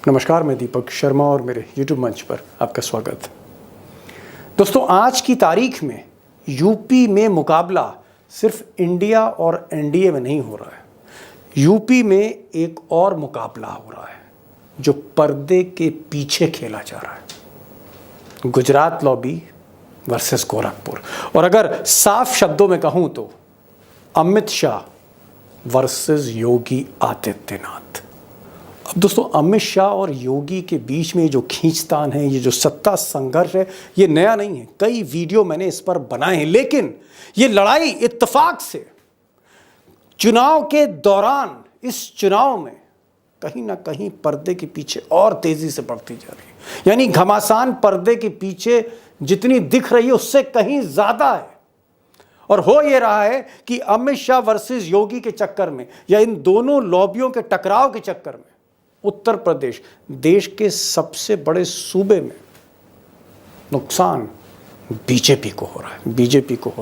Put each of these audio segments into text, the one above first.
नमस्कार, मैं दीपक शर्मा और मेरे YouTube मंच पर आपका स्वागत। दोस्तों, आज की तारीख में यूपी में मुकाबला सिर्फ इंडिया और एनडीए में नहीं हो रहा है। यूपी में एक और मुकाबला हो रहा है जो पर्दे के पीछे खेला जा रहा है। गुजरात लॉबी वर्सेस गोरखपुर, और अगर साफ शब्दों में कहूं तो अमित शाह वर्सेस योगी आदित्यनाथ। अब दोस्तों, अमित शाह और योगी के बीच में जो खींचतान है, ये जो सत्ता संघर्ष है, ये नया नहीं है। कई वीडियो मैंने इस पर बनाए हैं, लेकिन ये लड़ाई इत्तेफाक से चुनाव के दौरान, इस चुनाव में कहीं ना कहीं पर्दे के पीछे और तेजी से बढ़ती जा रही है। यानी घमासान पर्दे के पीछे जितनी दिख रही है उससे कहीं ज्यादा है। और हो यह रहा है कि अमित शाह वर्सेस योगी के चक्कर में, या इन दोनों लॉबियों के टकराव के चक्कर में, उत्तर प्रदेश देश के सबसे बड़े सूबे में नुकसान बीजेपी को हो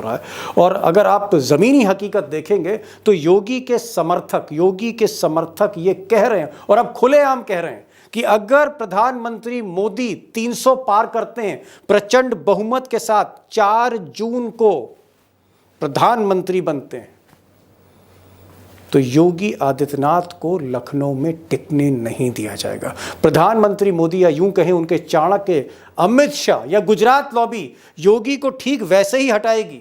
रहा है। और अगर आप जमीनी हकीकत देखेंगे तो योगी के समर्थक ये कह रहे हैं, और अब खुलेआम कह रहे हैं, कि अगर प्रधानमंत्री मोदी 300 पार करते हैं, प्रचंड बहुमत के साथ 4 जून को प्रधानमंत्री बनते हैं, तो योगी आदित्यनाथ को लखनऊ में टिकने नहीं दिया जाएगा। प्रधानमंत्री मोदी, या यूं कहें उनके चाणक्य अमित शाह या गुजरात लॉबी, योगी को ठीक वैसे ही हटाएगी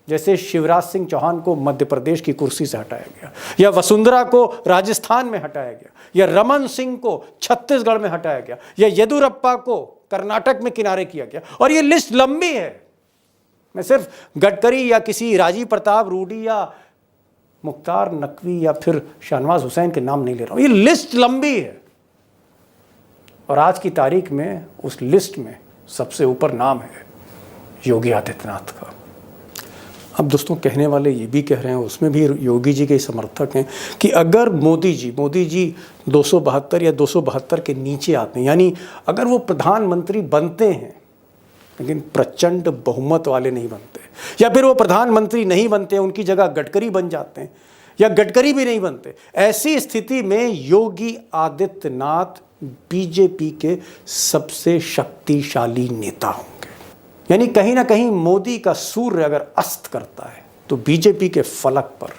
जैसे शिवराज सिंह चौहान को मध्य प्रदेश की कुर्सी से हटाया गया, या वसुंधरा को राजस्थान में हटाया गया, या रमन सिंह को छत्तीसगढ़ में हटाया गया, या येदुरप्पा को कर्नाटक में किनारे किया गया। और ये लिस्ट लंबी है। मैं सिर्फ गडकरी या किसी राजीव प्रताप रूडी या मुख्तार नकवी या फिर शाहनवाज हुसैन के नाम नहीं ले रहा हूं, ये लिस्ट लंबी है। और आज की तारीख में उस लिस्ट में सबसे ऊपर नाम है योगी आदित्यनाथ का। अब दोस्तों, कहने वाले ये भी कह रहे हैं, उसमें भी योगी जी के समर्थक हैं, कि अगर मोदी जी 272 या 272 के नीचे आते हैं, यानी अगर वो प्रधानमंत्री बनते हैं लेकिन प्रचंड बहुमत वाले नहीं बनते, या फिर वो प्रधानमंत्री नहीं बनते, उनकी जगह गडकरी बन जाते हैं, या गडकरी भी नहीं बनते, ऐसी स्थिति में योगी आदित्यनाथ बीजेपी के सबसे शक्तिशाली नेता होंगे। यानी कहीं ना कहीं मोदी का सूर्य अगर अस्त करता है तो बीजेपी के फलक पर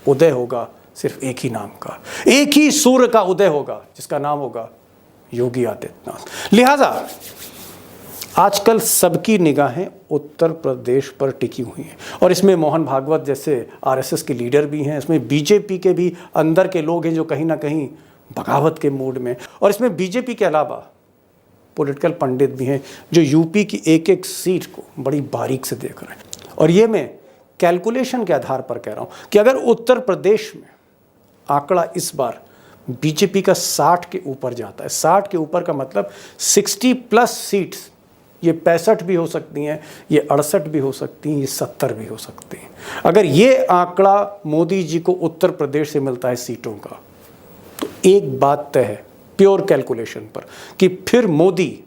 उदय होगा सिर्फ एक ही नाम का, एक ही सूर्य का उदय होगा, जिसका नाम होगा योगी आदित्यनाथ। लिहाजा आजकल सबकी निगाहें उत्तर प्रदेश पर टिकी हुई हैं, और इसमें मोहन भागवत जैसे आरएसएस के लीडर भी हैं, इसमें बीजेपी के भी अंदर के लोग हैं जो कहीं ना कहीं बगावत के मूड में, और इसमें बीजेपी के अलावा पॉलिटिकल पंडित भी हैं जो यूपी की एक एक सीट को बड़ी बारीक से देख रहे हैं। और ये मैं कैलकुलेशन के आधार पर कह रहा हूँ कि अगर उत्तर प्रदेश में आंकड़ा इस बार बीजेपी का 60 के ऊपर जाता है, 60 के ऊपर का मतलब 60+ सीट्स, ये 65 भी हो सकती हैं, ये 68 भी हो सकती हैं, ये 70 भी हो सकती हैं। अगर ये आंकड़ा मोदी जी को उत्तर प्रदेश से मिलता है सीटों का, तो एक बात तय है प्योर कैलकुलेशन पर, कि फिर मोदी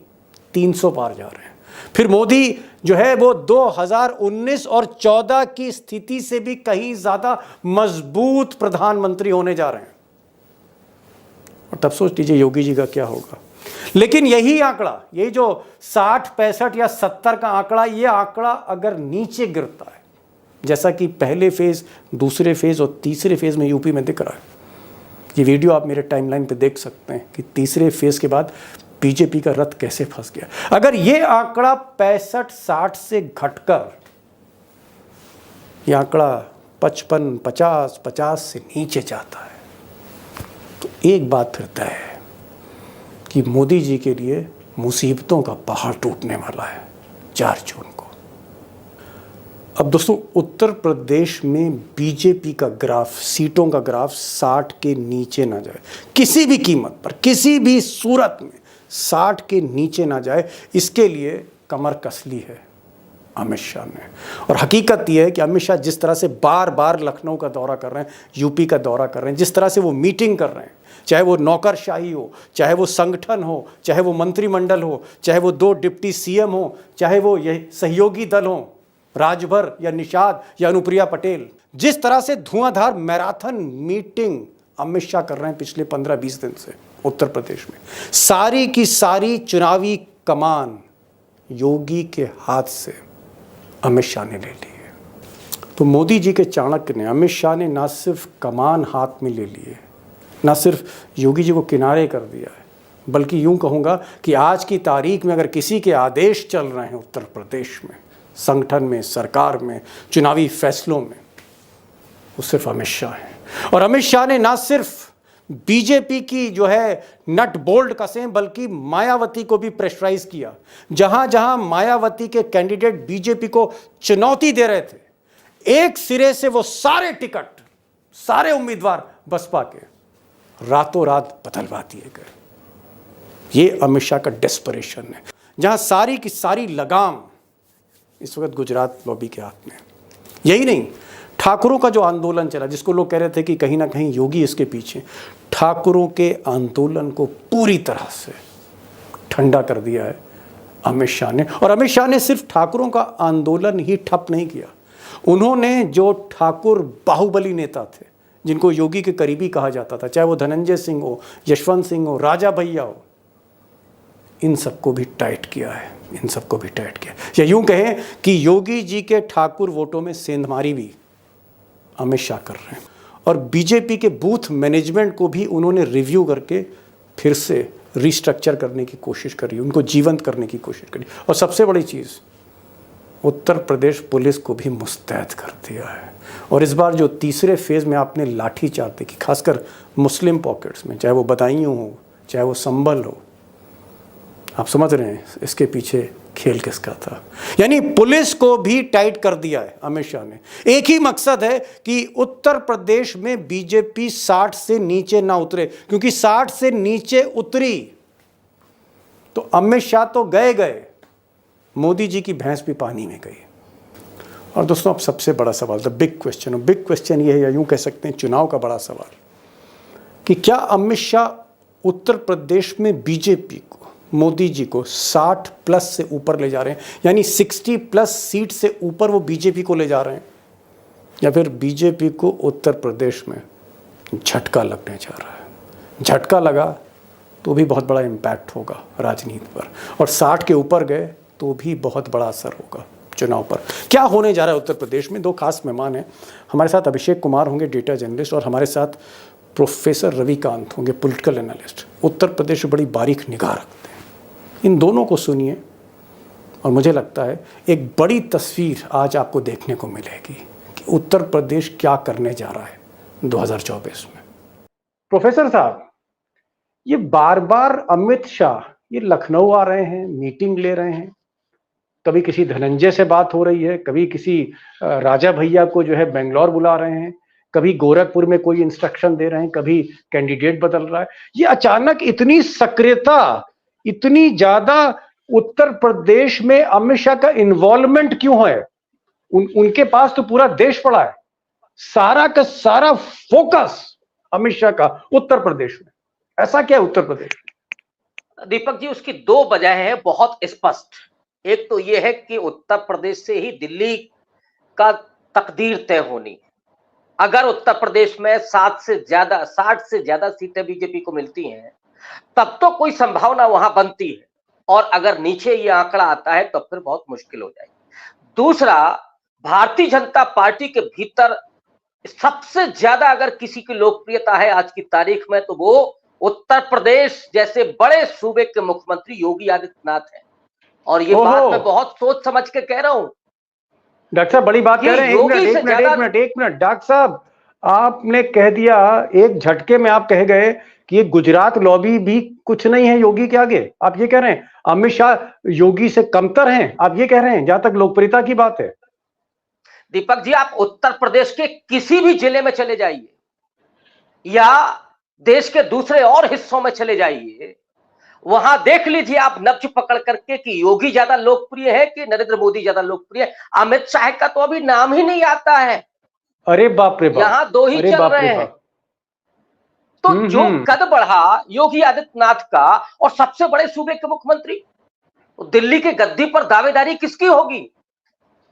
300 पार जा रहे हैं। फिर मोदी जो है वो 2019 और 14 की स्थिति से भी कहीं ज्यादा मजबूत प्रधानमंत्री होने जा रहे हैं। और तब सोच लीजिए योगी जी का क्या होगा। लेकिन यही आंकड़ा, यही जो 60, 65 या 70 का आंकड़ा, ये आंकड़ा अगर नीचे गिरता है, जैसा कि पहले फेज, दूसरे फेज और तीसरे फेज में यूपी में दिख रहा है, ये वीडियो आप मेरे टाइमलाइन पे देख सकते हैं कि तीसरे फेज के बाद बीजेपी का रथ कैसे फंस गया। अगर ये आंकड़ा 65-60 से घटकर ये आंकड़ा 55, 50 से नीचे जाता है, तो एक बात फिर तय है कि मोदी जी के लिए मुसीबतों का पहाड़ टूटने वाला है 4 जून को। अब दोस्तों, उत्तर प्रदेश में बीजेपी का ग्राफ, सीटों का ग्राफ 60 के नीचे ना जाए, किसी भी कीमत पर, किसी भी सूरत में 60 के नीचे ना जाए, इसके लिए कमर कस ली है अमित शाह ने। और हकीकत यह है कि अमित शाह जिस तरह से बार बार लखनऊ का दौरा कर रहे हैं, यूपी का दौरा कर रहे हैं, जिस तरह से वो मीटिंग कर रहे हैं, चाहे वो नौकरशाही हो, चाहे वो संगठन हो, चाहे वो मंत्रिमंडल हो, चाहे वो 2 डिप्टी सीएम हो, चाहे वो ये सहयोगी दल हो, राजभर या निषाद या अनुप्रिया पटेल, जिस तरह से धुआंधार मैराथन मीटिंग अमित शाह कर रहे हैं पिछले 15-20 दिन से, उत्तर प्रदेश में। सारी की सारी चुनावी कमान योगी के हाथ से अमित शाह ने ले ली है। तो मोदी जी के चाणक्य ने, अमित शाह ने ना सिर्फ कमान हाथ में ले ली है, ना सिर्फ योगी जी को किनारे कर दिया है, बल्कि यूं कहूँगा कि आज की तारीख में अगर किसी के आदेश चल रहे हैं उत्तर प्रदेश में, संगठन में, सरकार में, चुनावी फैसलों में, वो सिर्फ अमित शाह है। और अमित शाह ने ना सिर्फ बीजेपी की जो है नट बोल्ट कसें, बल्कि मायावती को भी प्रेशराइज किया। जहां जहां मायावती के कैंडिडेट बीजेपी को चुनौती दे रहे थे, एक सिरे से वो सारे टिकट, सारे उम्मीदवार बसपा के रातों रात बदलवा दिए गए। ये अमित शाह का डेस्परेशन है, जहां सारी की सारी लगाम इस वक्त गुजरात लॉबी के हाथ में। यही नहीं, ठाकुरों का जो आंदोलन चला, जिसको लोग कह रहे थे कि कहीं ना कहीं योगी इसके पीछे, ठाकुरों के आंदोलन को पूरी तरह से ठंडा कर दिया है अमित शाह ने। और अमित शाह ने सिर्फ ठाकुरों का आंदोलन ही ठप नहीं किया, उन्होंने जो ठाकुर बाहुबली नेता थे, जिनको योगी के करीबी कहा जाता था, चाहे वो धनंजय सिंह हो, यशवंत सिंह हो, राजा भैया हो, इन सबको भी टाइट किया है, इन सबको भी टाइट किया। या यूं कहें कि योगी जी के ठाकुर वोटों में सेंधमारी भी अमित शाह कर रहे हैं। और बीजेपी के बूथ मैनेजमेंट को भी उन्होंने रिव्यू करके फिर से रिस्ट्रक्चर करने की कोशिश करी, उनको जीवंत करने की कोशिश करी। और सबसे बड़ी चीज़, उत्तर प्रदेश पुलिस को भी मुस्तैद कर दिया है। और इस बार जो तीसरे फेज़ में आपने लाठीचार्ज देखी, खासकर मुस्लिम पॉकेट्स में, चाहे वो बदायूं हो, चाहे वो संभल हो, आप समझ रहे हैं इसके पीछे खेल किसका था। यानी पुलिस को भी टाइट कर दिया है अमित शाह ने। एक ही मकसद है कि उत्तर प्रदेश में बीजेपी 60 से नीचे ना उतरे, क्योंकि 60 से नीचे उतरी तो अमित शाह तो गए, मोदी जी की भैंस भी पानी में गई। और दोस्तों, अब सबसे बड़ा सवाल, द बिग क्वेश्चन ये है, या यूं कह सकते हैं चुनाव का बड़ा सवाल, कि क्या अमित शाह उत्तर प्रदेश में बीजेपी को, मोदी जी को 60 प्लस से ऊपर ले जा रहे हैं, यानी 60 प्लस सीट से ऊपर वो बीजेपी को ले जा रहे हैं, या फिर बीजेपी को उत्तर प्रदेश में झटका लगने जा रहा है। झटका लगा तो भी बहुत बड़ा इम्पैक्ट होगा राजनीति पर, और 60 के ऊपर गए तो भी बहुत बड़ा असर होगा चुनाव पर। क्या होने जा रहा है उत्तर प्रदेश में? दो खास मेहमान हैं हमारे साथ। अभिषेक कुमार होंगे, डेटा जर्नलिस्ट, और हमारे साथ प्रोफेसर रविकांत होंगे, पॉलिटिकल एनालिस्ट। उत्तर प्रदेश में बड़ी बारीक निगाह रखते हैं। इन दोनों को सुनिए और मुझे लगता है एक बड़ी तस्वीर आज आपको देखने को मिलेगी कि उत्तर प्रदेश क्या करने जा रहा है 2024 में। प्रोफेसर साहब, ये बार बार अमित शाह ये लखनऊ आ रहे हैं, मीटिंग ले रहे हैं, कभी किसी धनंजय से बात हो रही है, कभी किसी राजा भैया को जो है बेंगलोर बुला रहे हैं, कभी गोरखपुर में कोई इंस्ट्रक्शन दे रहे हैं, कभी कैंडिडेट बदल रहा है। ये अचानक इतनी सक्रियता, इतनी ज्यादा उत्तर प्रदेश में अमित शाह का इन्वॉल्वमेंट क्यों है? उनके पास तो पूरा देश पड़ा है, सारा का सारा फोकस अमित शाह का उत्तर प्रदेश में। ऐसा क्या है उत्तर प्रदेश में? दीपक जी, उसकी दो वजह है बहुत स्पष्ट। एक तो यह है कि उत्तर प्रदेश से ही दिल्ली का तकदीर तय होनी। अगर उत्तर प्रदेश में 60 से ज्यादा सीटें बीजेपी को मिलती हैं, तब तो कोई संभावना वहां बनती है, और अगर नीचे ये आंकड़ा आता है तो फिर बहुत मुश्किल हो जाएगी। दूसरा, भारतीय जनता पार्टी के भीतर सबसे ज्यादा अगर किसी की लोकप्रियता है आज की तारीख में, तो वो उत्तर प्रदेश जैसे बड़े सूबे के मुख्यमंत्री योगी आदित्यनाथ हैं। और ये बात मैं बहुत सोच समझ के कह रहा हूं। डॉक्टर साहब बड़ी बात कह रहे हैं। एक मिनट डॉक्टर साहब, आपने कह दिया एक झटके में, आप कह गए कि ये गुजरात लॉबी भी कुछ नहीं है योगी के आगे। आप ये कह रहे हैं अमित शाह योगी से कमतर हैं, आप ये कह रहे हैं, जहां तक लोकप्रियता की बात है। दीपक जी, आप उत्तर प्रदेश के किसी भी जिले में चले जाइए या देश के दूसरे और हिस्सों में चले जाइए, वहां देख लीजिए आप नब्ज पकड़ करके कि योगी ज्यादा लोकप्रिय है कि नरेंद्र मोदी ज्यादा लोकप्रिय है। अमित शाह का तो अभी नाम ही नहीं आता है। अरे बाप रे बाप, यहां दो ही चल रहे हैं। तो जो कद बढ़ा योगी आदित्यनाथ का, और सबसे बड़े सूबे के मुख्यमंत्री, दिल्ली के गद्दी पर दावेदारी किसकी होगी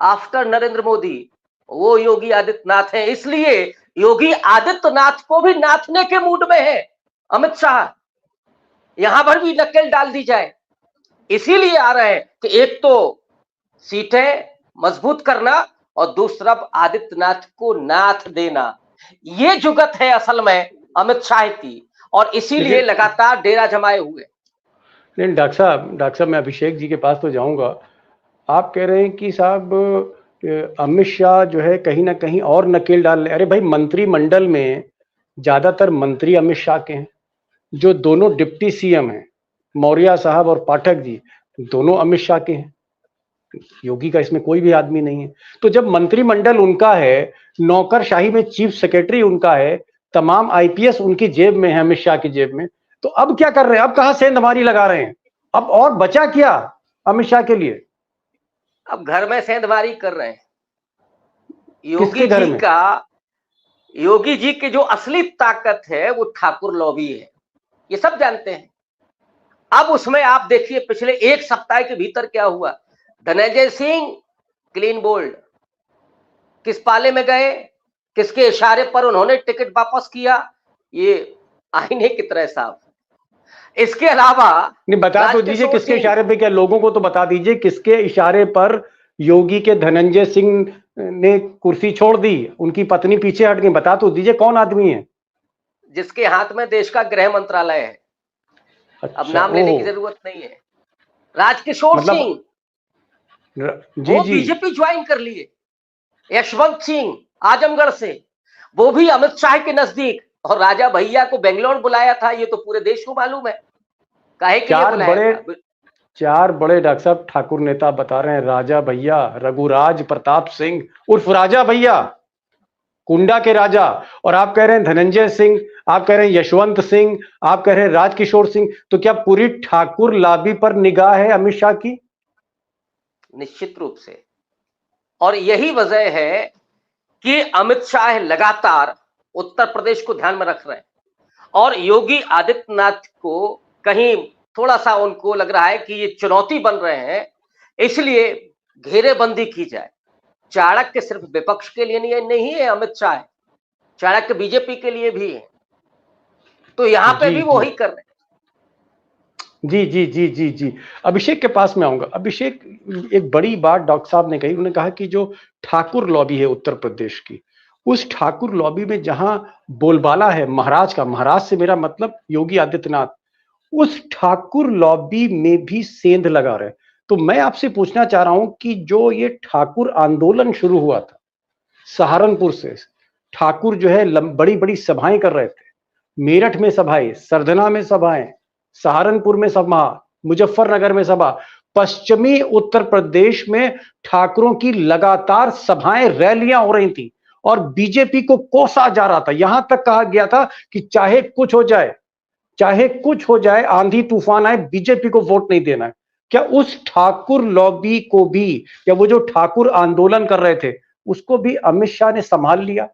आफ्टर नरेंद्र मोदी? वो योगी आदित्यनाथ है। इसलिए योगी आदित्यनाथ को भी नाचने के मूड में है अमित शाह। यहां पर भी नकेल डाल दी जाए। इसीलिए आ रहे हैं कि एक तो सीटें मजबूत करना और दूसरा आदित्यनाथ को नाथ देना। ये जुगत है असल में अमित शाह की, और इसीलिए लेकिन लगातार डेरा जमाए हुए। लेकिन डॉक्टर साहब मैं अभिषेक जी के पास तो जाऊंगा। आप कह रहे हैं कि साहब अमित शाह जो है कहीं ना कहीं और नकेल डाल रहे। अरे भाई, मंत्रिमंडल में ज्यादातर मंत्री अमित शाह के हैं। जो दोनों डिप्टी सीएम हैं, मौर्य साहब और पाठक जी, दोनों अमित शाह के हैं। योगी का इसमें कोई भी आदमी नहीं है। तो जब मंत्रिमंडल उनका है, नौकरशाही में चीफ सेक्रेटरी उनका है, तमाम आईपीएस उनकी जेब में है, अमित शाह की जेब में, तो अब क्या कर रहे हैं? अब कहां सेंधमारी लगा रहे हैं? अब और बचा क्या अमित शाह के लिए? अब घर में सेंधमारी कर रहे हैं। किसके घर में? योगी जी की जो असली ताकत है वो ठाकुर लॉबी है, ये सब जानते हैं। अब उसमें आप देखिए पिछले एक सप्ताह के भीतर क्या हुआ। धनंजय सिंह क्लीन बोल्ड, किस पाले में गए, किसके इशारे पर उन्होंने टिकट वापस किया, ये आईने की तरह साफ। इसके अलावा नहीं, बता तो दीजिए किसके इशारे पे, क्या लोगों को तो बता दीजिए किसके इशारे पर योगी के धनंजय सिंह ने कुर्सी छोड़ दी, उनकी पत्नी पीछे हट गई। बता तो दीजिए कौन आदमी है जिसके हाथ में देश का गृह मंत्रालय है। अच्छा, अब नाम लेने की जरूरत नहीं है। राजकिशोर सिंह, जी वो जी, बीजेपी ज्वाइन कर लिए। यशवंत सिंह आजमगढ़ से, वो भी अमित शाह के नजदीक। और राजा भैया को बेंगलोर बुलाया था, ये तो पूरे देश को मालूम है काहे के लिए बुलाया था। चार बड़े डॉक्टर साहब ठाकुर नेता बता रहे हैं, राजा भैया, रघुराज प्रताप सिंह उर्फ राजा भैया, कुंडा के राजा, और आप कह रहे हैं धनंजय सिंह, आप कह रहे हैं यशवंत सिंह, आप कह रहे हैं राजकिशोर सिंह। तो क्या पूरी ठाकुर लॉबी पर निगाह है अमित शाह की? निश्चित रूप से। और यही वजह है कि अमित शाह लगातार उत्तर प्रदेश को ध्यान में रख रहे हैं, और योगी आदित्यनाथ को कहीं थोड़ा सा उनको लग रहा है कि ये चुनौती बन रहे हैं, इसलिए घेरेबंदी की जाए। चाणक्य सिर्फ विपक्ष के लिए नहीं है अमित शाह, चाणक्य बीजेपी के लिए भी है। तो यहां पे भी वो ही कर रहे हैं। जी जी जी जी जी, अभिषेक के पास में आऊंगा। अभिषेक, एक बड़ी बात डॉक्टर साहब ने कही, उन्होंने कहा कि जो ठाकुर लॉबी है उत्तर प्रदेश की, उस ठाकुर लॉबी में जहां बोलबाला है महाराज का, महाराज से मेरा मतलब योगी आदित्यनाथ, उस ठाकुर लॉबी में भी सेंध लगा रहे। तो मैं आपसे पूछना चाह रहा हूं कि जो ये ठाकुर आंदोलन शुरू हुआ था सहारनपुर से, ठाकुर जो है बड़ी बड़ी सभाएं कर रहे थे, मेरठ में सभाएं, सरधना में सभाएं, सहारनपुर में सभा, मुजफ्फरनगर में सभा, पश्चिमी उत्तर प्रदेश में ठाकुरों की लगातार सभाएं, रैलियां हो रही थी, और बीजेपी को कोसा जा रहा था। यहां तक कहा गया था कि चाहे कुछ हो जाए, चाहे कुछ हो जाए, आंधी तूफान आए, बीजेपी को वोट नहीं देना है। क्या उस ठाकुर लॉबी को भी, या वो जो ठाकुर आंदोलन कर रहे थे उसको भी अमित शाह ने संभाल लिया?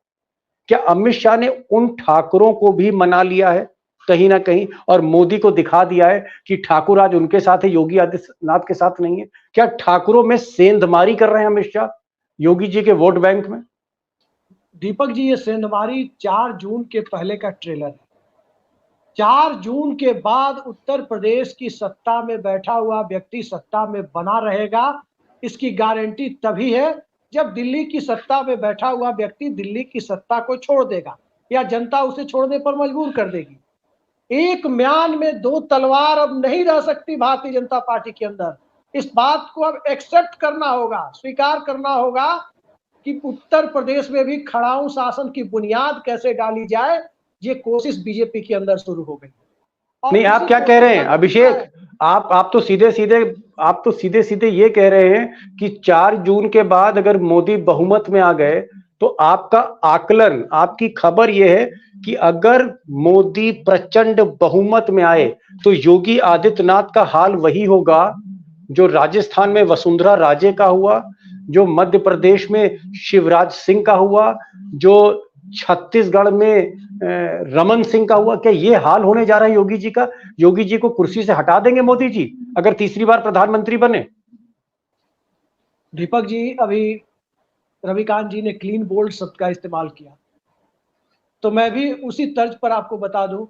क्या अमित शाह ने उन ठाकुरों को भी मना लिया है कहीं ना कहीं, और मोदी को दिखा दिया है कि ठाकुर आज उनके साथ है, योगी आदित्यनाथ के साथ नहीं है? क्या ठाकुरों में सेंधमारी कर रहे हैं अमित शाह योगी जी के वोट बैंक में? दीपक जी, ये सेंधमारी 4 जून के पहले का ट्रेलर है। 4 जून के बाद उत्तर प्रदेश की सत्ता में बैठा हुआ व्यक्ति सत्ता में बना रहेगा, इसकी गारंटी तभी है जब दिल्ली की सत्ता में बैठा हुआ व्यक्ति दिल्ली की सत्ता को छोड़ देगा, या जनता उसे छोड़ने पर मजबूर कर देगी। एक म्यान में 2 तलवार अब नहीं रह सकती भारतीय जनता पार्टी के अंदर। इस बात को अब एक्सेप्ट करना होगा, स्वीकार करना होगा कि उत्तर प्रदेश में भी खड़ाऊ शासन की बुनियाद कैसे डाली जाए, ये कोशिश बीजेपी के अंदर शुरू हो गई। नहीं, आप क्या कह रहे हैं अभिषेक? आप तो सीधे सीधे ये कह रहे हैं कि 4 जून के बाद अगर मोदी बहुमत में आ गए तो आपका आकलन, आपकी खबर यह है कि अगर मोदी प्रचंड बहुमत में आए तो योगी आदित्यनाथ का हाल वही होगा जो राजस्थान में वसुंधरा राजे का हुआ, जो मध्य प्रदेश में शिवराज सिंह का हुआ, जो छत्तीसगढ़ में रमन सिंह का हुआ। क्या ये हाल होने जा रहा है योगी जी का? योगी जी को कुर्सी से हटा देंगे मोदी जी अगर तीसरी बार प्रधानमंत्री बने? दीपक जी, अभी रविकांत जी ने क्लीन बोल्ड शब्द का इस्तेमाल किया, तो मैं भी उसी तर्ज पर आपको बता दूं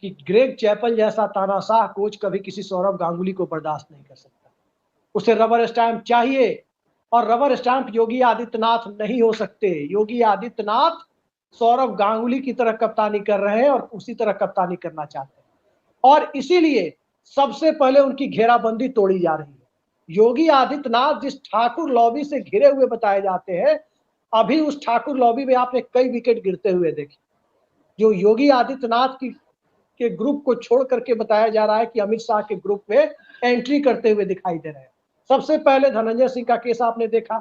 कि ग्रेग चैपल जैसा तानाशाह कोच कभी किसी सौरव गांगुली को बर्दाश्त नहीं कर सकता। उसे रबर स्टैंप चाहिए, और रबर स्टैंप योगी आदित्यनाथ नहीं हो सकते। योगी आदित्यनाथ सौरव गांगुली की तरह कप्तानी कर रहे हैं और उसी तरह कप्तानी करना चाहते हैं, और इसीलिए सबसे पहले उनकी घेराबंदी तोड़ी जा रही है। योगी आदित्यनाथ जिस ठाकुर लॉबी से घिरे हुए बताए जाते हैं, अभी उस ठाकुर लॉबी में आपने कई विकेट गिरते हुए देखे। जो योगी आदित्यनाथ की के ग्रुप को छोड़ करके बताया जा रहा है कि अमित शाह के ग्रुप में एंट्री करते हुए दिखाई दे रहे हैं। सबसे पहले धनंजय सिंह का केस आपने देखा,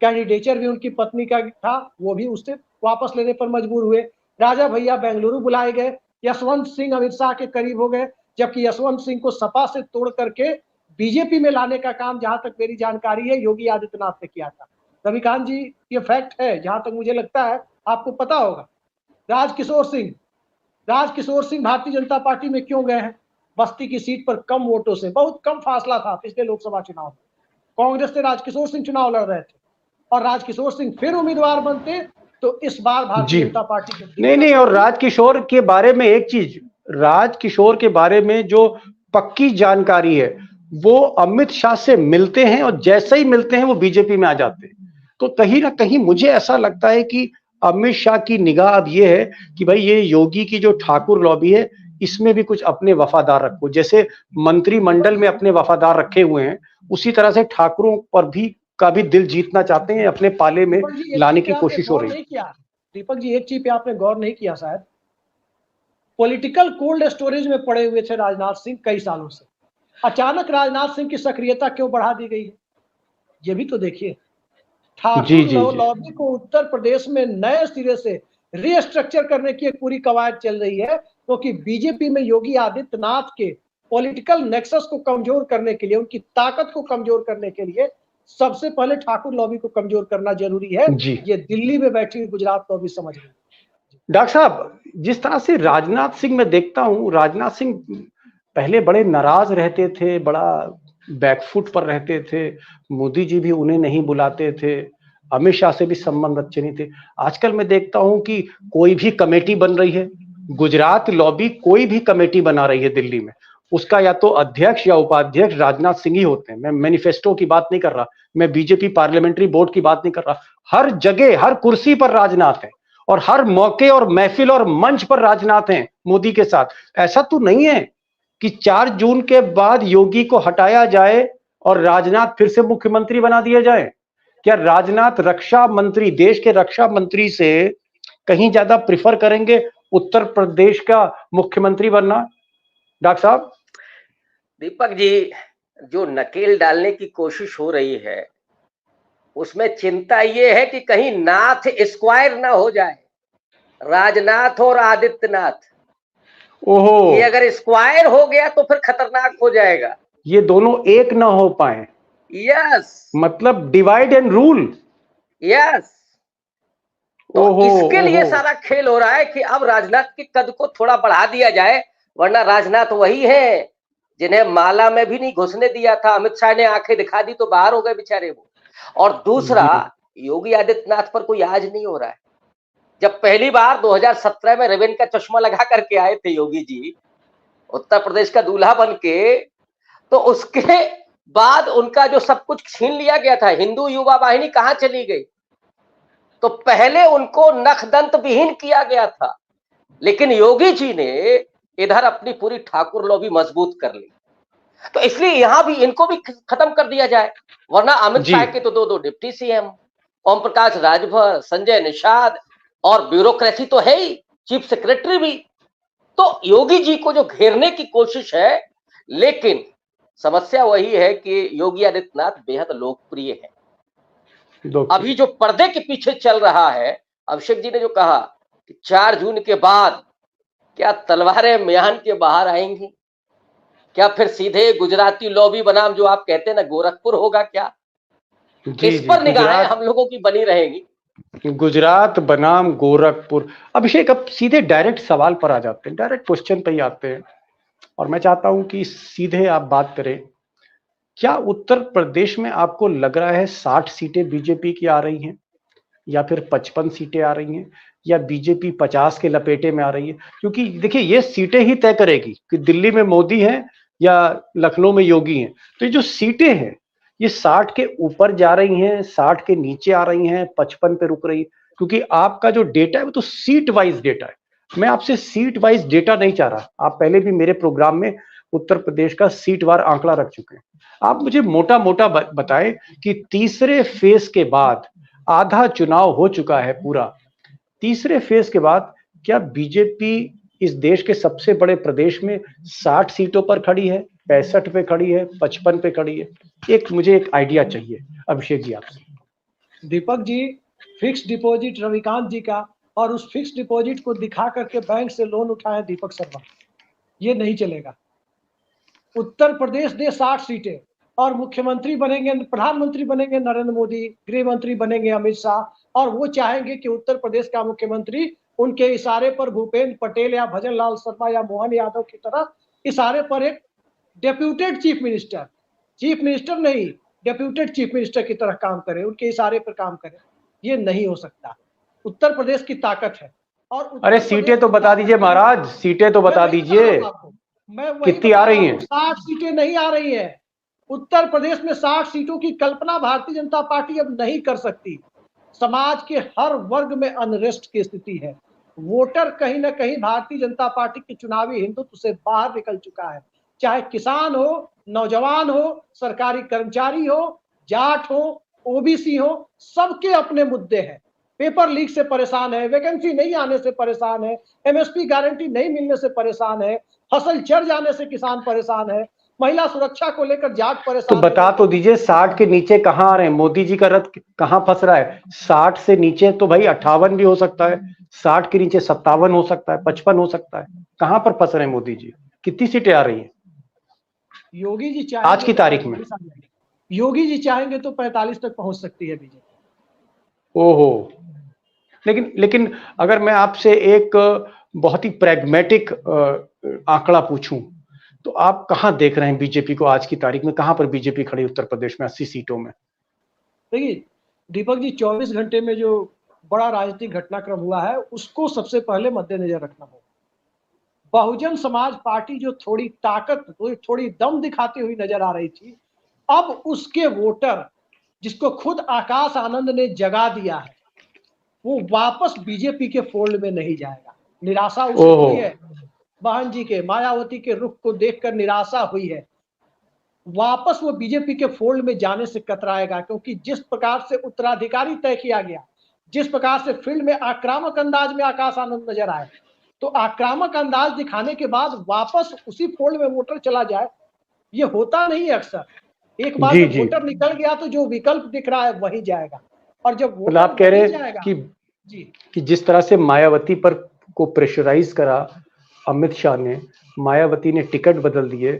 कैंडिडेचर भी उनकी पत्नी का था, वो भी उससे वापस लेने पर मजबूर हुए। राजा भैया बेंगलुरु बुलाए गए, यशवंत सिंह अमित शाह के करीब हो गए, जबकि यशवंत सिंह को सपा से तोड़ करके बीजेपी में लाने का काम, जहां तक मेरी जानकारी है, योगी आदित्यनाथ ने किया था। रविकांत जी, ये फैक्ट है, जहां तक मुझे लगता है आपको पता होगा। राजकिशोर सिंह भारतीय जनता पार्टी में क्यों गए हैं? बस्ती की सीट पर कम वोटों से, बहुत कम फासला था पिछले लोकसभा चुनाव में, कांग्रेस से राजकिशोर सिंह चुनाव लड़ रहे थे, और राजकिशोर सिंह फिर उम्मीदवार बनते तो इस बार भारतीय जनता पार्टी को नहीं, और राजकिशोर के बारे में एक चीज, राजकिशोर के बारे में जो पक्की जानकारी है, वो अमित शाह से मिलते हैं और जैसे ही मिलते हैं वो बीजेपी में आ जाते हैं। तो कहीं ना कहीं मुझे ऐसा लगता है कि अमित शाह की निगाह अब ये है कि भाई ये योगी की जो ठाकुर लॉबी है, इसमें भी कुछ अपने वफादार रखो। जैसे मंत्रिमंडल में अपने वफादार रखे हुए हैं, उसी तरह से ठाकुरों पर भी का भी दिल जीतना चाहते हैं, अपने पाले में लाने की कोशिश हो रही है। दीपक जी, एक चीज पे आपने गौर नहीं किया शायद, पॉलिटिकल कोल्ड स्टोरेज में पड़े हुए थे राजनाथ सिंह कई सालों से, अचानक राजनाथ सिंह की सक्रियता क्यों बढ़ा दी गई है, ये भी तो देखिए। ठाकुर लॉबी को उत्तर प्रदेश में नए सिरे से रीस्ट्रक्चर करने की एक पूरी कवायद चल रही है, क्योंकि बीजेपी में योगी आदित्यनाथ के पॉलिटिकल नेक्सस को कमजोर करने के लिए, उनकी ताकत को कमजोर करने के लिए सबसे पहले ठाकुर लॉबी को कमजोर करना जरूरी है। ये दिल्ली में बैठी हुई गुजरात लॉबी समझ रही है। डॉक्टर साहब, जिस तरह से राजनाथ सिंह मैं देखता हूं, राजनाथ सिंह पहले बड़े नाराज रहते थे, बड़ा बैकफुट पर रहते थे, मोदी जी भी उन्हें नहीं बुलाते थे, अमित शाह से भी संबंध अच्छे नहीं थे। आजकल मैं देखता हूं कि कोई भी कमेटी बन रही है, गुजरात लॉबी कोई भी कमेटी बना रही है दिल्ली में, उसका या तो अध्यक्ष या उपाध्यक्ष राजनाथ सिंह ही होते हैं। मैं मैनिफेस्टो की बात नहीं कर रहा, मैं बीजेपी पार्लियामेंट्री बोर्ड की बात नहीं कर रहा। हर जगह हर कुर्सी पर राजनाथ है, और हर मौके और महफिल और मंच पर राजनाथ हैं मोदी के साथ। ऐसा तो नहीं है कि 4 जून के बाद योगी को हटाया जाए और राजनाथ फिर से मुख्यमंत्री बना दिया जाए। क्या राजनाथ रक्षा मंत्री, देश के रक्षा मंत्री से कहीं ज्यादा प्रिफर करेंगे उत्तर प्रदेश का मुख्यमंत्री बनना? डॉक्टर साहब, दीपक जी, जो नकेल डालने की कोशिश हो रही है उसमें चिंता ये है कि कहीं नाथ स्क्वायर ना हो जाए, राजनाथ और आदित्यनाथ। ओहो, ये अगर स्क्वायर हो गया तो फिर खतरनाक हो जाएगा, ये दोनों एक ना हो पाए। यस, मतलब डिवाइड एंड रूल। यस, तो इसके लिए सारा खेल हो रहा है कि अब राजनाथ के कद को थोड़ा बढ़ा दिया जाए, वरना राजनाथ वही है जिन्हें माला में भी नहीं घुसने दिया था, अमित शाह ने आंखें दिखा दी तो बाहर हो गए बेचारे वो। और दूसरा, योगी आदित्यनाथ पर कोई आज नहीं हो रहा है। जब पहली बार 2017 में रेवेन का चश्मा लगा करके आए थे योगी जी उत्तर प्रदेश का दूल्हा बन के, तो उसके बाद उनका जो सब कुछ छीन लिया गया था, हिंदू युवा वाहिनी कहां चली गई, तो पहले उनको नखदंत विहीन किया गया था, लेकिन योगी जी ने इधर अपनी पूरी ठाकुर लॉबी मजबूत कर ली। तो इसलिए यहां भी इनको भी खत्म कर दिया जाए, वरना अमित शाह के तो 2 डिप्टी सीएम, ओम प्रकाश राजभर, संजय निषाद, और ब्यूरोक्रेसी तो है ही, चीफ सेक्रेटरी भी। तो योगी जी को जो घेरने की कोशिश है, लेकिन समस्या वही है कि योगी आदित्यनाथ बेहद लोकप्रिय है। अभी जो पर्दे के पीछे चल रहा है, अभिषेक जी ने जो कहा कि 4 जून के बाद क्या तलवारें म्यान के बाहर आएंगी, क्या फिर सीधे गुजराती लॉबी बनाम जो आप कहते हैं ना गोरखपुर होगा क्या, इस पर निगाहें हम लोगों की बनी रहेगी। गुजरात बनाम गोरखपुर। अभिषेक, अब सीधे डायरेक्ट सवाल पर आ जाते हैं, डायरेक्ट क्वेश्चन पे ही आते हैं, और मैं चाहता हूं कि सीधे आप बात करें। क्या उत्तर प्रदेश में आपको लग रहा है 60 सीटें बीजेपी की आ रही हैं? या फिर 55 सीटें आ रही हैं, या बीजेपी 50 के लपेटे में आ रही है? क्योंकि देखिए ये सीटें ही तय करेगी कि दिल्ली में मोदी है या लखनऊ में योगी हैं। तो ये जो सीटें हैं ये 60 के ऊपर जा रही हैं, 60 के नीचे आ रही हैं, 55 पे रुक रही है, क्योंकि आपका जो डेटा है वो तो सीट वाइज डेटा है। मैं आपसे सीट वाइज डेटा नहीं चाह रहा। आप पहले भी मेरे प्रोग्राम में उत्तर प्रदेश का सीट वार आंकड़ा रख चुके हैं। आप मुझे मोटा मोटा बताएं कि तीसरे फेज के बाद, आधा चुनाव हो चुका है पूरा, तीसरे फेज के बाद क्या बीजेपी इस देश के सबसे बड़े प्रदेश में 60 सीटों पर खड़ी है, 65 पे खड़ी है, 55 पे खड़ी है? एक मुझे एक आइडिया चाहिए अभिषेक जी आपसे। दीपक जी, फिक्स डिपॉजिट रविकांत जी का, और उस फिक्स डिपॉजिट को दिखा करके बैंक से लोन उठाए दीपक शर्मा, ये नहीं चलेगा। उत्तर प्रदेश दे 60 सीटें और मुख्यमंत्री बनेंगे, प्रधानमंत्री बनेंगे नरेंद्र मोदी, गृह मंत्री बनेंगे अमित शाह, और वो चाहेंगे कि उत्तर प्रदेश का मुख्यमंत्री उनके इशारे पर भूपेंद्र पटेल या भजन लाल शर्मा या मोहन यादव की तरह इशारे पर एक डेप्यूटेड चीफ मिनिस्टर नहीं, डेप्यूटेड चीफ मिनिस्टर की तरह काम करे, उनके इशारे पर काम करे। ये नहीं हो सकता। उत्तर प्रदेश की ताकत है। और अरे सीटें तो बता दीजिए महाराज, सीटें तो बता दीजिए, मैं वही कितनी आ रही हैं? 60 सीटें नहीं आ रही है। उत्तर प्रदेश में 60 सीटों की कल्पना भारतीय जनता पार्टी अब नहीं कर सकती। समाज के हर वर्ग में अनरेस्ट की स्थिति है। वोटर कहीं ना कहीं भारतीय जनता पार्टी के चुनावी हिंदुत्व से बाहर निकल चुका है। चाहे किसान हो, नौजवान हो, सरकारी कर्मचारी हो, जाट हो, ओबीसी हो, सबके अपने मुद्दे हैं। पेपर लीक से परेशान है, वैकेंसी नहीं आने से परेशान है, एमएसपी गारंटी नहीं मिलने से परेशान है, फसल चढ़ जाने से किसान परेशान है, महिला सुरक्षा को लेकर जाट परेशान तो बता तो दीजिए 60 के नीचे कहां आ रहे हैं? मोदी जी का रथ कहां फंस रहा है? 60 से नीचे तो भाई 58 भी हो सकता है, 60 के नीचे 57 हो सकता है, 55 हो सकता है। कहां पर फंस रहे हैं मोदी जी? कितनी सीटें आ रही हैं योगी जी चाहेंगे आज की तारीख में? योगी जी चाहेंगे तो 45 तक पहुंच सकती है बीजेपी। ओहो, लेकिन अगर मैं आपसे एक बहुत ही प्रैग्मेटिक आंकड़ा पूछूं तो आप कहां देख रहे हैं बीजेपी को आज की तारीख में? कहां पर बीजेपी खड़ी उत्तर प्रदेश में 80 सीटों में? देखिए दीपक जी, 24 घंटे में जो बड़ा राजनीतिक घटनाक्रम हुआ है उसको सबसे पहले मद्देनजर रखना होगा। बहुजन समाज पार्टी जो थोड़ी ताकत, थोड़ी दम दिखाती हुई नजर आ रही थी, अब उसके वोटर, जिसको खुद आकाश आनंद ने जगा दिया है, वो वापस बीजेपी के फोल्ड में नहीं जाएगा। निराशा उसे हुई है। बहन जी के, मायावती के रुख को देखकर निराशा हुई है। वापस वो बीजेपी के फोल्ड में जाने से कतराएगा, क्योंकि जिस प्रकार से उत्तराधिकारी तय किया गया, जिस प्रकार से फील्ड में आक्रामक अंदाज में आकाश आनंद नजर आए, तो आक्रामक अंदाज दिखाने के बाद वापस उसी फोल्ड में वोटर चला जाए, ये होता नहीं है अक्सर। एक बार जब वोटर निकल गया तो जो विकल्प दिख रहा है वही जाएगा। और जब वोटर आप कह रहे हैं कि जिस तरह से मायावती पर को प्रेशराइज करा अमित शाह ने, मायावती ने टिकट बदल दिए,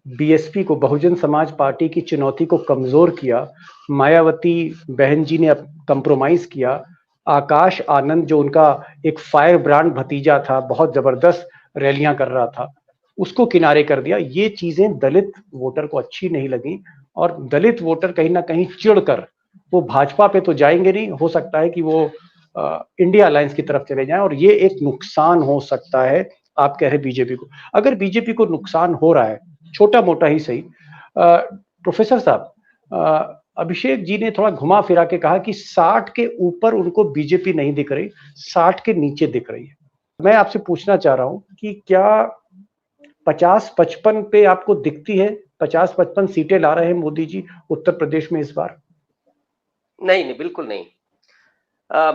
बीएसपी को, बहुजन समाज पार्टी की चुनौती को कमजोर किया, मायावती बहन जी ने कंप्रोमाइज किया, आकाश आनंद जो उनका एक फायर ब्रांड भतीजा था, बहुत जबरदस्त रैलियां कर रहा था, उसको किनारे कर दिया। ये चीजें दलित वोटर को अच्छी नहीं लगी और दलित वोटर कहीं ना कहीं चिढ़कर वो भाजपा पे तो जाएंगे नहीं, हो सकता है कि वो इंडिया अलायंस की तरफ चले जाएं, और ये एक नुकसान हो सकता है। आप कह रहे बीजेपी को, अगर बीजेपी को नुकसान हो रहा है छोटा मोटा ही सही, प्रोफेसर साहब, अभिषेक जी ने थोड़ा घुमा फिरा के कहा कि 60 के ऊपर उनको बीजेपी नहीं दिख रही, 60 के नीचे दिख रही है। मैं आपसे पूछना चाह रहा हूं कि क्या 50-55 पे आपको दिखती है? 50-55 सीटें ला रहे हैं मोदी जी उत्तर प्रदेश में इस बार? नहीं, बिल्कुल नहीं।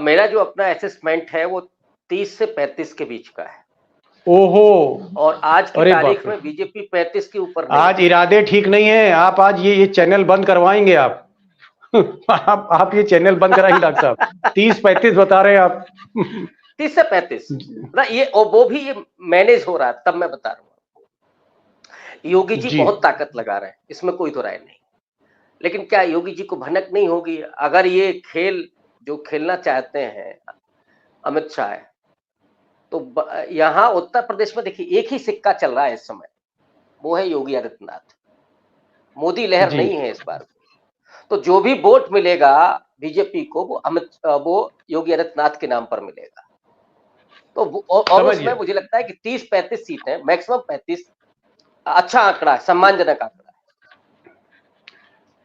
मेरा जो अपना असेसमेंट है वो 30 से 35 के बीच का है। ओहो, और आज की तारीख में बीजेपी 35 के ऊपर नहीं। आज इरादे ठीक नहीं है। आप आज ये चैनल बंद करवाएंगे आप? आप ये चैनल बंद कराएंगे डॉक्टर साहब? 30-35 बता रहे हैं आप। 30 से 35 ना, ये वो भी ये मैनेज हो रहा है, तब मैं बता रहा हूँ। योगी जी बहुत ताकत लगा रहे हैं, इसमें कोई तो राय नहीं। लेकिन क्या योगी जी को भनक नहीं होगी अगर ये खेल जो खेलना चाहते हैं अमित शाह, तो यहां उत्तर प्रदेश में देखिए एक ही सिक्का चल रहा है इस समय, वो है योगी आदित्यनाथ। मोदी लहर नहीं है इस बार। तो जो भी वोट मिलेगा बीजेपी को वो योगी आदित्यनाथ के नाम पर मिलेगा। तो और उसमें मुझे लगता है कि 30-35 सीटें, मैक्सिमम 35 अच्छा आंकड़ा है, सम्मानजनक आंकड़ा है।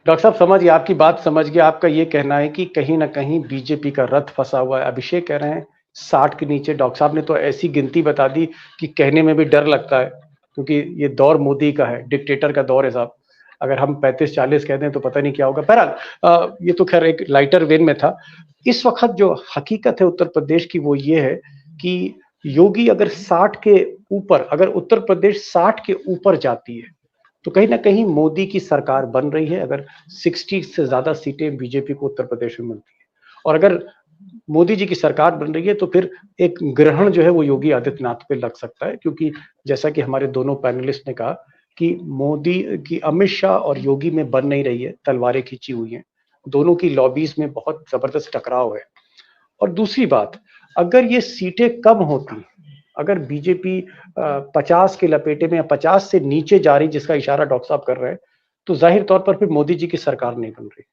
डॉक्टर साहब समझ गया, आपकी बात समझ गया। आपका ये कहना है कि कहीं ना कहीं बीजेपी का रथ फंसा हुआ है। अभिषेक कह रहे हैं 60 के नीचे। डॉक्टर साहब ने तो ऐसी गिनती बता दी कि कहने में भी डर लगता है, क्योंकि ये दौर मोदी का है, डिक्टेटर का दौर है साहब। अगर हम 35-40 कह दें तो पता नहीं क्या होगा। बहरहाल ये तो खैर एक लाइटर वेन में था। इस वक्त जो हकीकत है उत्तर प्रदेश की वो ये है कि योगी अगर 60 के ऊपर, अगर उत्तर प्रदेश 60 के ऊपर जाती है तो कहीं ना कहीं मोदी की सरकार बन रही है। अगर 60 से ज्यादा सीटें बीजेपी को उत्तर प्रदेश में मिलती है और अगर मोदी जी की सरकार बन रही है तो फिर एक ग्रहण जो है वो योगी आदित्यनाथ पे लग सकता है, क्योंकि जैसा कि हमारे दोनों पैनलिस्ट ने कहा कि मोदी की, अमित शाह और योगी में बन नहीं रही है, तलवारें खींची हुई हैं, दोनों की लॉबीज में बहुत जबरदस्त टकराव है। और दूसरी बात, अगर ये सीटें कम होती, अगर बीजेपी 50 के लपेटे में या 50 से नीचे जा रही, जिसका इशारा डॉक्टर साहब कर रहे हैं, तो जाहिर तौर पर फिर मोदी जी की सरकार नहीं बन रही।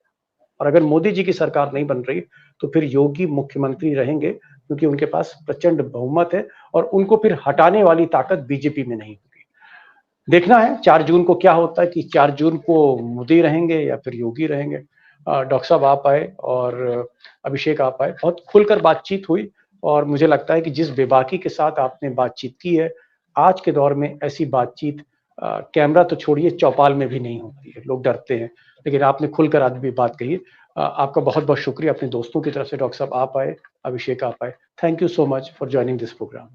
और अगर मोदी जी की सरकार नहीं बन रही तो फिर योगी मुख्यमंत्री रहेंगे, क्योंकि उनके पास प्रचंड बहुमत है और उनको फिर हटाने वाली ताकत बीजेपी में नहीं होगी। देखना है 4 जून को क्या होता है, कि 4 जून को मोदी रहेंगे या फिर योगी रहेंगे। डॉक्टर साहब आप आए और अभिषेक आप आए, बहुत खुलकर बातचीत हुई और मुझे लगता है कि जिस बेबाकी के साथ आपने बातचीत की है, आज के दौर में ऐसी बातचीत कैमरा तो छोड़िए, चौपाल में भी नहीं होती है, लोग डरते हैं, लेकिन आपने खुलकर आज भी बात कही। आपका बहुत बहुत शुक्रिया। अपने दोस्तों की तरफ से डॉक्टर साहब आप आए, अभिषेक आप आए। Thank you so much for joining this programme.